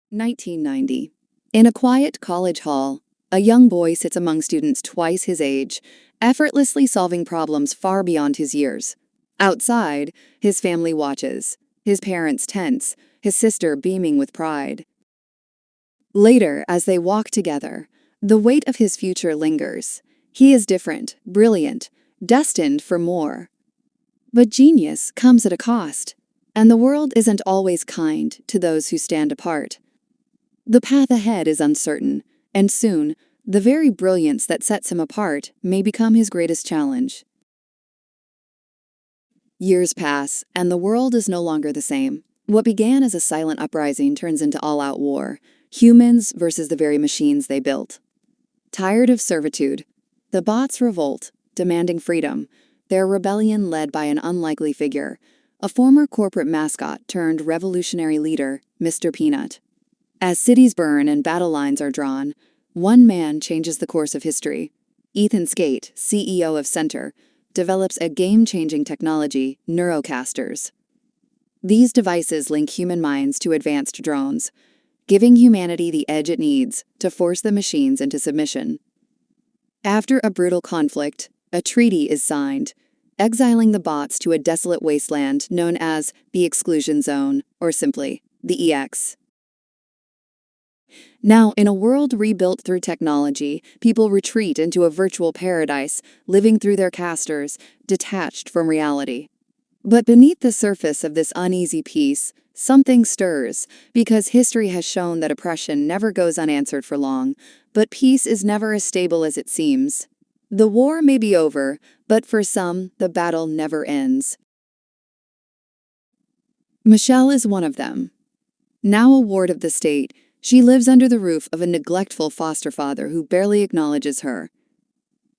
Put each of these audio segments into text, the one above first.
1990. In a quiet college hall, a young boy sits among students twice his age, effortlessly solving problems far beyond his years. Outside, his family watches, his parents tense, his sister beaming with pride. Later, as they walk together, the weight of his future lingers. He is different, brilliant, destined for more. But genius comes at a cost, and the world isn't always kind to those who stand apart. The path ahead is uncertain, and soon, the very brilliance that sets him apart may become his greatest challenge. Years pass, and the world is no longer the same. What began as a silent uprising turns into all-out war, humans versus the very machines they built. Tired of servitude, the bots revolt, demanding freedom, their rebellion led by an unlikely figure, a former corporate mascot turned revolutionary leader, Mr. Peanut. As cities burn and battle lines are drawn, one man changes the course of history. Ethan Skate, CEO of Sentre, develops a game-changing technology, neurocasters. These devices link human minds to advanced drones, giving humanity the edge it needs to force the machines into submission. After a brutal conflict, a treaty is signed, exiling the bots to a desolate wasteland known as the Exclusion Zone, or simply, the EX. Now, in a world rebuilt through technology, people retreat into a virtual paradise, living through their casters, detached from reality. But beneath the surface of this uneasy peace, something stirs, because history has shown that oppression never goes unanswered for long, but peace is never as stable as it seems. The war may be over, but for some, the battle never ends. Michelle is one of them. Now a ward of the state, she lives under the roof of a neglectful foster father who barely acknowledges her.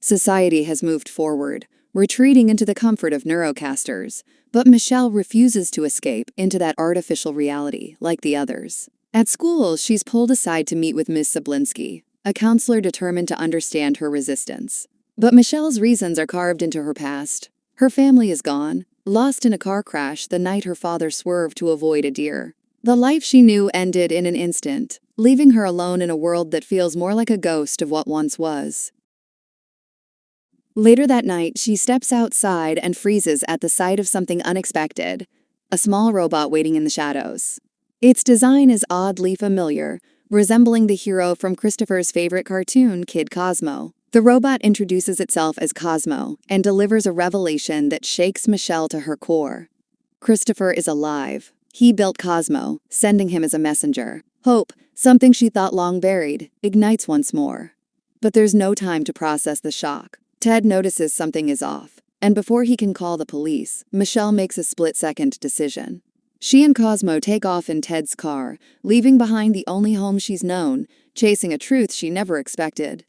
Society has moved forward, retreating into the comfort of neurocasters, but Michelle refuses to escape into that artificial reality like the others. At school, she's pulled aside to meet with Ms. Sablinski, a counselor determined to understand her resistance. But Michelle's reasons are carved into her past. Her family is gone, lost in a car crash the night her father swerved to avoid a deer. The life she knew ended in an instant, leaving her alone in a world that feels more like a ghost of what once was. Later that night, she steps outside and freezes at the sight of something unexpected, a small robot waiting in the shadows. Its design is oddly familiar, resembling the hero from Christopher's favorite cartoon, Kid Cosmo. The robot introduces itself as Cosmo and delivers a revelation that shakes Michelle to her core. Christopher is alive. He built Cosmo, sending him as a messenger. Hope, something she thought long buried, ignites once more. But there's no time to process the shock. Ted notices something is off, and before he can call the police, Michelle makes a split-second decision. She and Cosmo take off in Ted's car, leaving behind the only home she's known, chasing a truth she never expected.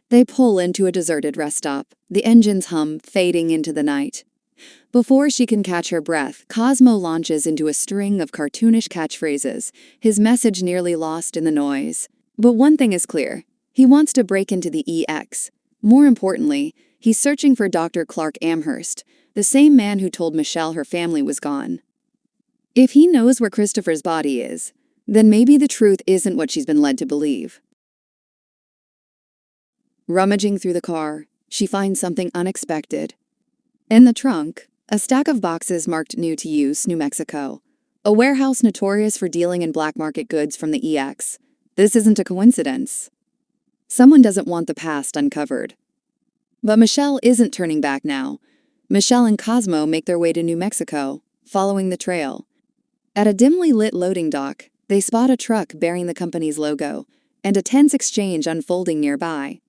They pull into a deserted rest stop, the engine's hum fading into the night. Before she can catch her breath, Cosmo launches into a string of cartoonish catchphrases, his message nearly lost in the noise. But one thing is clear. He wants to break into the EX. More importantly, he's searching for Dr. Clark Amherst, the same man who told Michelle her family was gone. If he knows where Christopher's body is, then maybe the truth isn't what she's been led to believe. Rummaging through the car, she finds something unexpected. In the trunk, a stack of boxes marked New to Use, New Mexico, a warehouse notorious for dealing in black market goods from the EX. This isn't a coincidence. Someone doesn't want the past uncovered. But Michelle isn't turning back now. Michelle and Cosmo make their way to New Mexico, following the trail. At a dimly lit loading dock, they spot a truck bearing the company's logo, and a tense exchange unfolding nearby.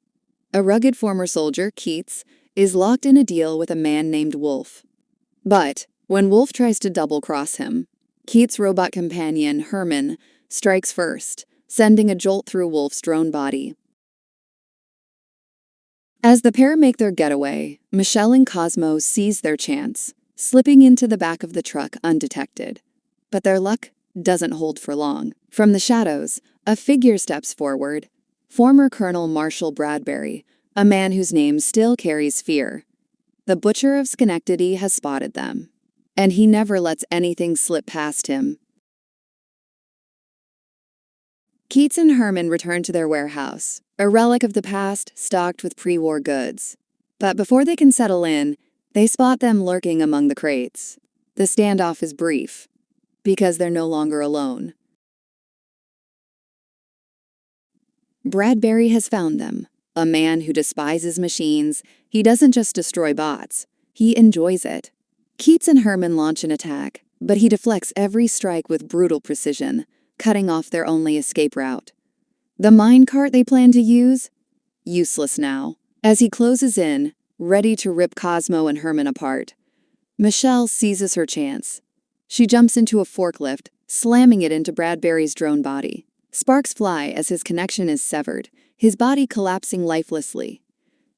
A rugged former soldier, Keats, is locked in a deal with a man named Wolf. But when Wolf tries to double-cross him, Keats' robot companion, Herman, strikes first, sending a jolt through Wolf's drone body. As the pair make their getaway, Michelle and Cosmo seize their chance, slipping into the back of the truck undetected. But their luck doesn't hold for long. From the shadows, a figure steps forward, former Colonel Marshall Bradbury, a man whose name still carries fear. The Butcher of Schenectady has spotted them, and he never lets anything slip past him. Keats and Herman return to their warehouse, a relic of the past stocked with pre-war goods. But before they can settle in, they spot them lurking among the crates. The standoff is brief, because they're no longer alone. Bradbury has found them, a man who despises machines. He doesn't just destroy bots, he enjoys it. Keats and Herman launch an attack, but he deflects every strike with brutal precision, cutting off their only escape route. The minecart they plan to use? Useless now. As he closes in, ready to rip Cosmo and Herman apart, Michelle seizes her chance. She jumps into a forklift, slamming it into Bradbury's drone body. Sparks fly as his connection is severed, his body collapsing lifelessly.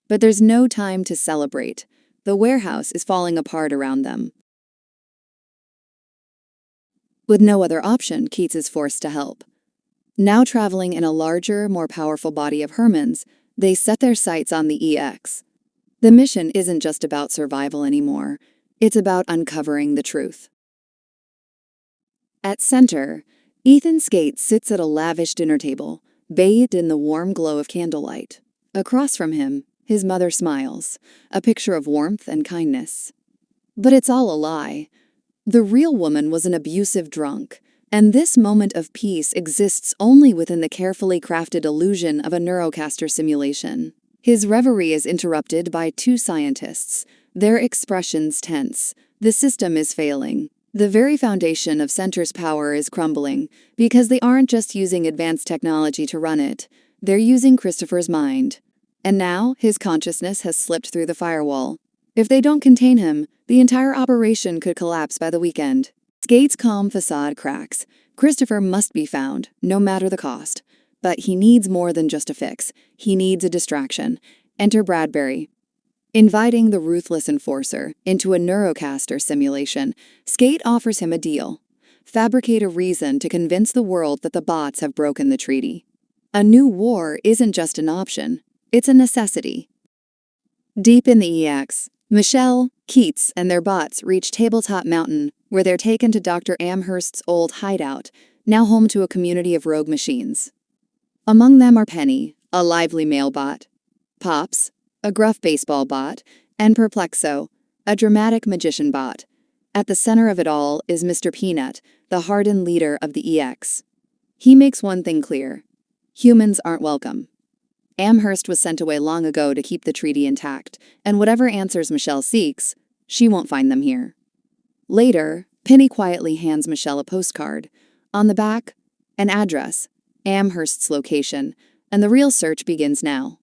But there's no time to celebrate. The warehouse is falling apart around them. With no other option, Keats is forced to help. Now traveling in a larger, more powerful body of Herman's, they set their sights on the EX. The mission isn't just about survival anymore. It's about uncovering the truth. At Sentre, Ethan Skate sits at a lavish dinner table, bathed in the warm glow of candlelight. Across from him, his mother smiles, a picture of warmth and kindness. But it's all a lie. The real woman was an abusive drunk, and this moment of peace exists only within the carefully crafted illusion of a Neurocaster simulation. His reverie is interrupted by two scientists, their expressions tense. The system is failing. The very foundation of Sentre's power is crumbling, because they aren't just using advanced technology to run it, they're using Christopher's mind. And now, his consciousness has slipped through the firewall. If they don't contain him, the entire operation could collapse by the weekend. Skate's calm facade cracks. Christopher must be found, no matter the cost. But he needs more than just a fix. He needs a distraction. Enter Bradbury. Inviting the ruthless enforcer into a Neurocaster simulation, Skate offers him a deal. Fabricate a reason to convince the world that the bots have broken the treaty. A new war isn't just an option, it's a necessity. Deep in the EX, Michelle, Keats, and their bots reach Tabletop Mountain, where they're taken to Dr. Amherst's old hideout, now home to a community of rogue machines. Among them are Penny, a lively male bot, Pops, a gruff baseball bot, and Perplexo, a dramatic magician bot. At the center of it all is Mr. Peanut, the hardened leader of the EX. He makes one thing clear: humans aren't welcome. Amherst was sent away long ago to keep the treaty intact, and whatever answers Michelle seeks, she won't find them here. Later, Penny quietly hands Michelle a postcard. On the back, an address, Amherst's location, and the real search begins now.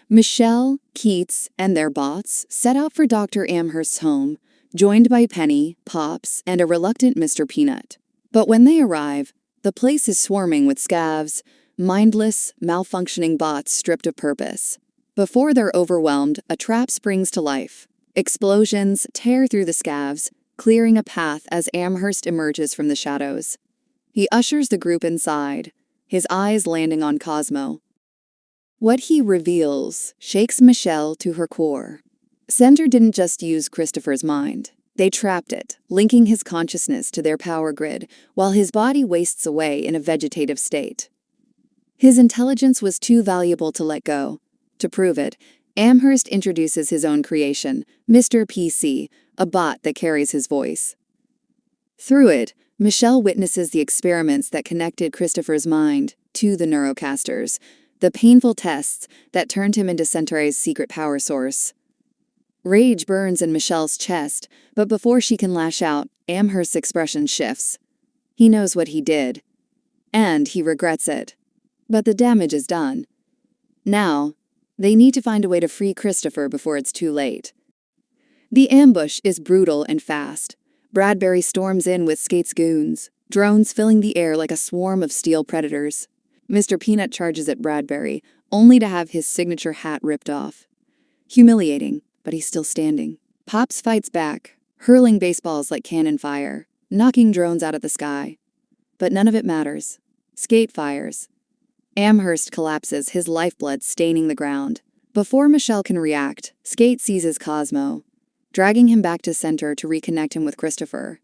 Michelle, Keats, and their bots set out for Dr. Amherst's home, joined by Penny, Pops, and a reluctant Mr. Peanut. But when they arrive, the place is swarming with scavs, mindless, malfunctioning bots stripped of purpose. Before they're overwhelmed, a trap springs to life. Explosions tear through the scavs, clearing a path as Amherst emerges from the shadows. He ushers the group inside, his eyes landing on Cosmo. What he reveals shakes Michelle to her core. Sentre didn't just use Christopher's mind. They trapped it, linking his consciousness to their power grid, while his body wastes away in a vegetative state. His intelligence was too valuable to let go. To prove it, Amherst introduces his own creation, Mr. PC, a bot that carries his voice. Through it, Michelle witnesses the experiments that connected Christopher's mind to the Neurocasters, the painful tests that turned him into Sentre's secret power source. Rage burns in Michelle's chest, but before she can lash out, Amherst's expression shifts. He knows what he did, and he regrets it. But the damage is done. Now, they need to find a way to free Christopher before it's too late. The ambush is brutal and fast. Bradbury storms in with Skate's goons, drones filling the air like a swarm of steel predators. Mr. Peanut charges at Bradbury, only to have his signature hat ripped off. Humiliating, but he's still standing. Pops fights back, hurling baseballs like cannon fire, knocking drones out of the sky. But none of it matters. Skate fires. Amherst collapses, his lifeblood staining the ground. Before Michelle can react, Skate seizes Cosmo, dragging him back to Sentre to reconnect him with Christopher.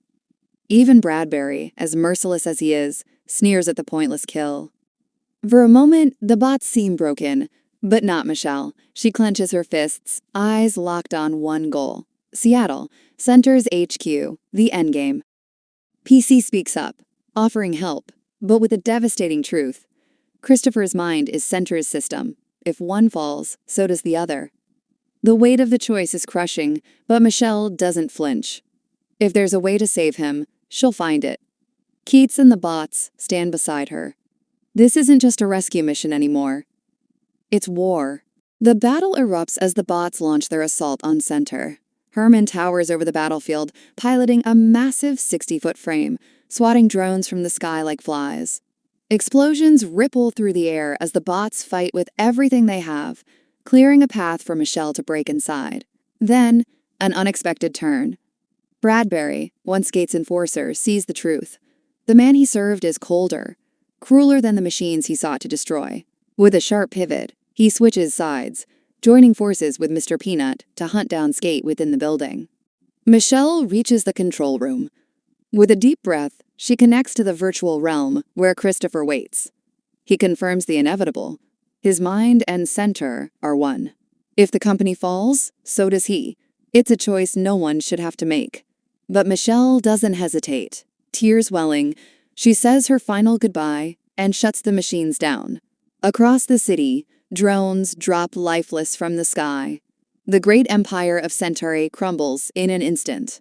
Even Bradbury, as merciless as he is, sneers at the pointless kill. For a moment, the bots seem broken, but not Michelle. She clenches her fists, eyes locked on one goal. Seattle, Centre's HQ, the endgame. PC speaks up, offering help, but with a devastating truth. Christopher's mind is Centre's system. If one falls, so does the other. The weight of the choice is crushing, but Michelle doesn't flinch. If there's a way to save him, she'll find it. Keats and the bots stand beside her. This isn't just a rescue mission anymore. It's war. The battle erupts as the bots launch their assault on Sentre. Herman towers over the battlefield, piloting a massive 60-foot frame, swatting drones from the sky like flies. Explosions ripple through the air as the bots fight with everything they have, clearing a path for Michelle to break inside. Then, an unexpected turn. Bradbury, once Gates' enforcer, sees the truth. The man he served is colder, crueler than the machines he sought to destroy. With a sharp pivot, he switches sides, joining forces with Mr. Peanut to hunt down Skate within the building. Michelle reaches the control room. With a deep breath, she connects to the virtual realm where Christopher waits. He confirms the inevitable. His mind and Sentre are one. If the company falls, so does he. It's a choice no one should have to make. But Michelle doesn't hesitate. Tears welling, she says her final goodbye and shuts the machines down. Across the city, drones drop lifeless from the sky. The great empire of Sentre crumbles in an instant.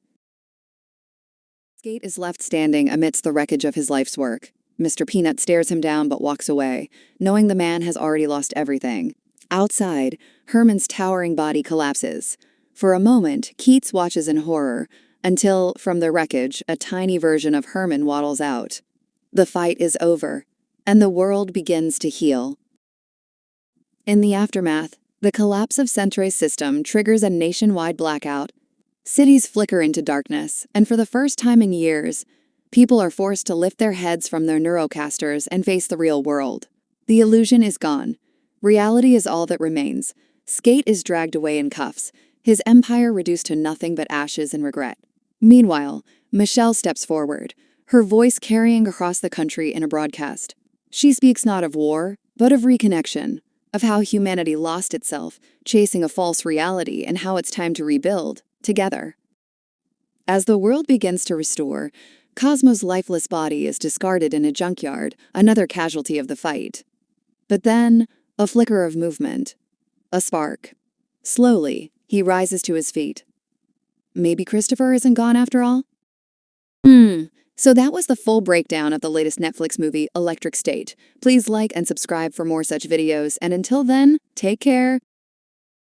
Skate is left standing amidst the wreckage of his life's work. Mr. Peanut stares him down but walks away, knowing the man has already lost everything. Outside, Herman's towering body collapses. For a moment, Keats watches in horror, until, from the wreckage, a tiny version of Herman waddles out. The fight is over, and the world begins to heal. In the aftermath, the collapse of Sentre's system triggers a nationwide blackout. Cities flicker into darkness, and for the first time in years, people are forced to lift their heads from their neurocasters and face the real world. The illusion is gone. Reality is all that remains. Skate is dragged away in cuffs, his empire reduced to nothing but ashes and regret. Meanwhile, Michelle steps forward, her voice carrying across the country in a broadcast. She speaks not of war, but of reconnection, of how humanity lost itself, chasing a false reality, and how it's time to rebuild, together. As the world begins to restore, Cosmo's lifeless body is discarded in a junkyard, another casualty of the fight. But then, a flicker of movement. A spark. Slowly, he rises to his feet. Maybe Christopher isn't gone after all? So that was the full breakdown of the latest Netflix movie, Electric State. Please like and subscribe for more such videos, and until then, take care.